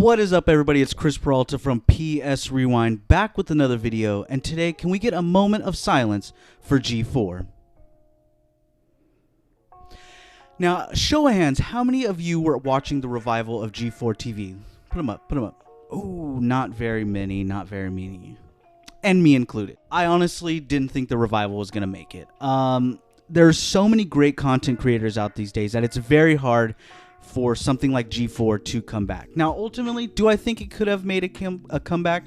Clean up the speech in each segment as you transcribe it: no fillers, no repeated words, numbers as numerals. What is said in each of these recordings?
What is up, everybody? It's Chris Peralta from PS Rewind, back with another video, and today, can we get a moment of silence for G4? Now, show of hands, how many of you were watching the revival of G4tv? Put them up, put them up. Oh, not very many, not very many. And me included. I honestly didn't think the revival was going to make it. There's so many great content creators out these days that it's very hard for something like G4 to come back. Now, ultimately, do I think it could have made a comeback?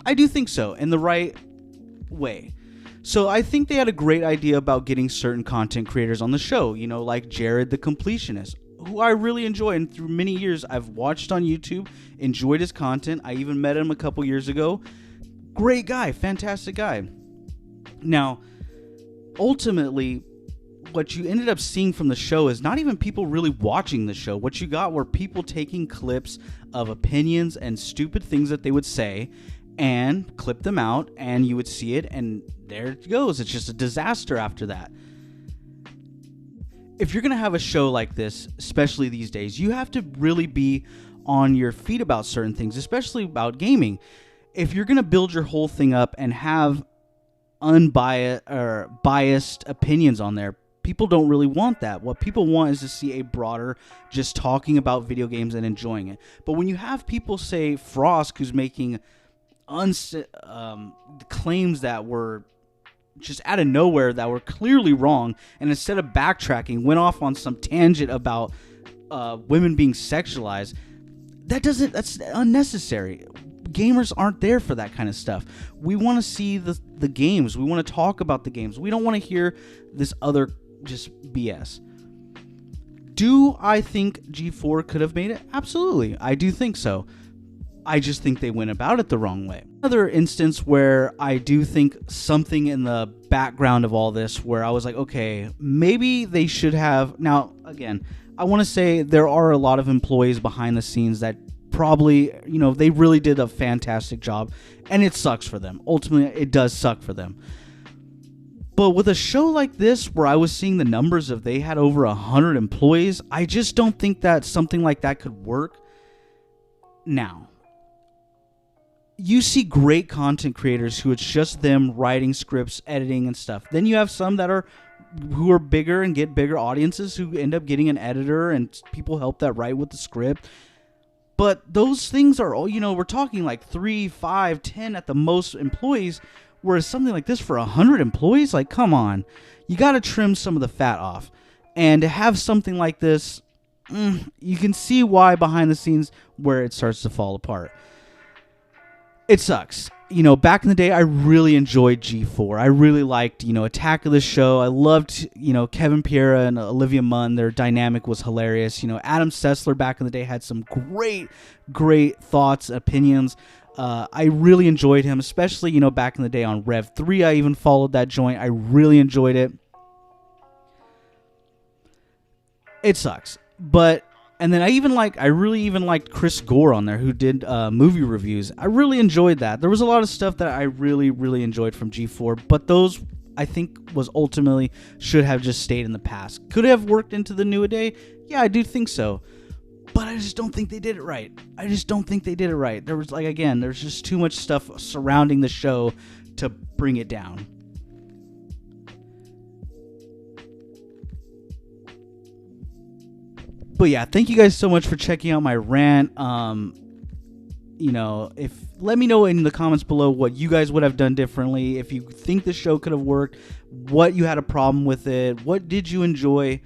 I do think so, in the right way. So I think they had a great idea about getting certain content creators on the show, you know, like Jared the Completionist, who I really enjoy, and through many years I've watched on YouTube, enjoyed his content. I even met him a couple years ago. Great guy, fantastic guy. Now, ultimately, what you ended up seeing from the show is not even people really watching the show. What you got were people taking clips of opinions and stupid things that they would say and clip them out, and you would see it, and there it goes. It's just a disaster after that. If you're going to have a show like this, especially these days, you have to really be on your feet about certain things, especially about gaming. If you're going to build your whole thing up and have unbiased or biased opinions on there, people don't really want that. What people want is to see a broader, just talking about video games and enjoying it. But when you have people say Frost, who's making claims that were just out of nowhere, that were clearly wrong, and instead of backtracking, went off on some tangent about women being sexualized, that's unnecessary. Gamers aren't there for that kind of stuff. We want to see the games. We want to talk about the games. We don't want to hear this other just BS. Do I think G4 could have made it? Absolutely. I do think so. I just think they went about it the wrong way. Another instance where I do think something in the background of all this, where I was like, okay, maybe they should have. Now, again, I want to say there are a lot of employees behind the scenes that probably, you know, they really did a fantastic job, and it sucks for them. Ultimately, it does suck for them. But with a show like this, where I was seeing the numbers of they had over 100 employees, I just don't think that something like that could work. Now, you see great content creators who it's just them writing scripts, editing, and stuff. Then you have some that are who are bigger and get bigger audiences who end up getting an editor and people help that write with the script. But those things are all, you know, we're talking like 3, 5, 10 at the most employees, whereas something like this for 100 employees, like, come on. You got to trim some of the fat off. And to have something like this, you can see why behind the scenes where it starts to fall apart. It sucks. You know, back in the day, I really enjoyed G4. I really liked, you know, Attack of the Show. I loved, you know, Kevin Piera and Olivia Munn. Their dynamic was hilarious. You know, Adam Sessler back in the day had some great thoughts, opinions. I really enjoyed him, especially, you know, back in the day on Rev 3. I even followed that joint. I really enjoyed it. It sucks. But and then I really even liked Chris Gore on there, who did movie reviews. I really enjoyed that. There was a lot of stuff that I really enjoyed from G4, but those, I think, was ultimately should have just stayed in the past. Could it have worked into the new day? Yeah, I do think so. But I just don't think they did it right. I just don't think they did it right. There was, like, again, there's just too much stuff surrounding the show to bring it down. But yeah, thank you guys so much for checking out my rant. You know, let me know in the comments below what you guys would have done differently. If you think the show could have worked, what you had a problem with it, what did you enjoy?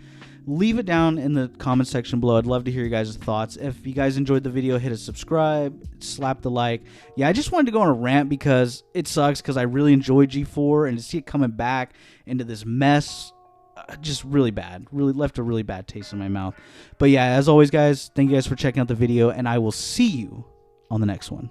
Leave it down in the comment section below. I'd love to hear you guys' thoughts. If you guys enjoyed the video, hit a subscribe, slap the like. Yeah, I just wanted to go on a rant because it sucks, because I really enjoyed G4, and to see it coming back into this mess, just really bad. Really left a really bad taste in my mouth. But yeah, as always, guys, thank you guys for checking out the video, and I will see you on the next one.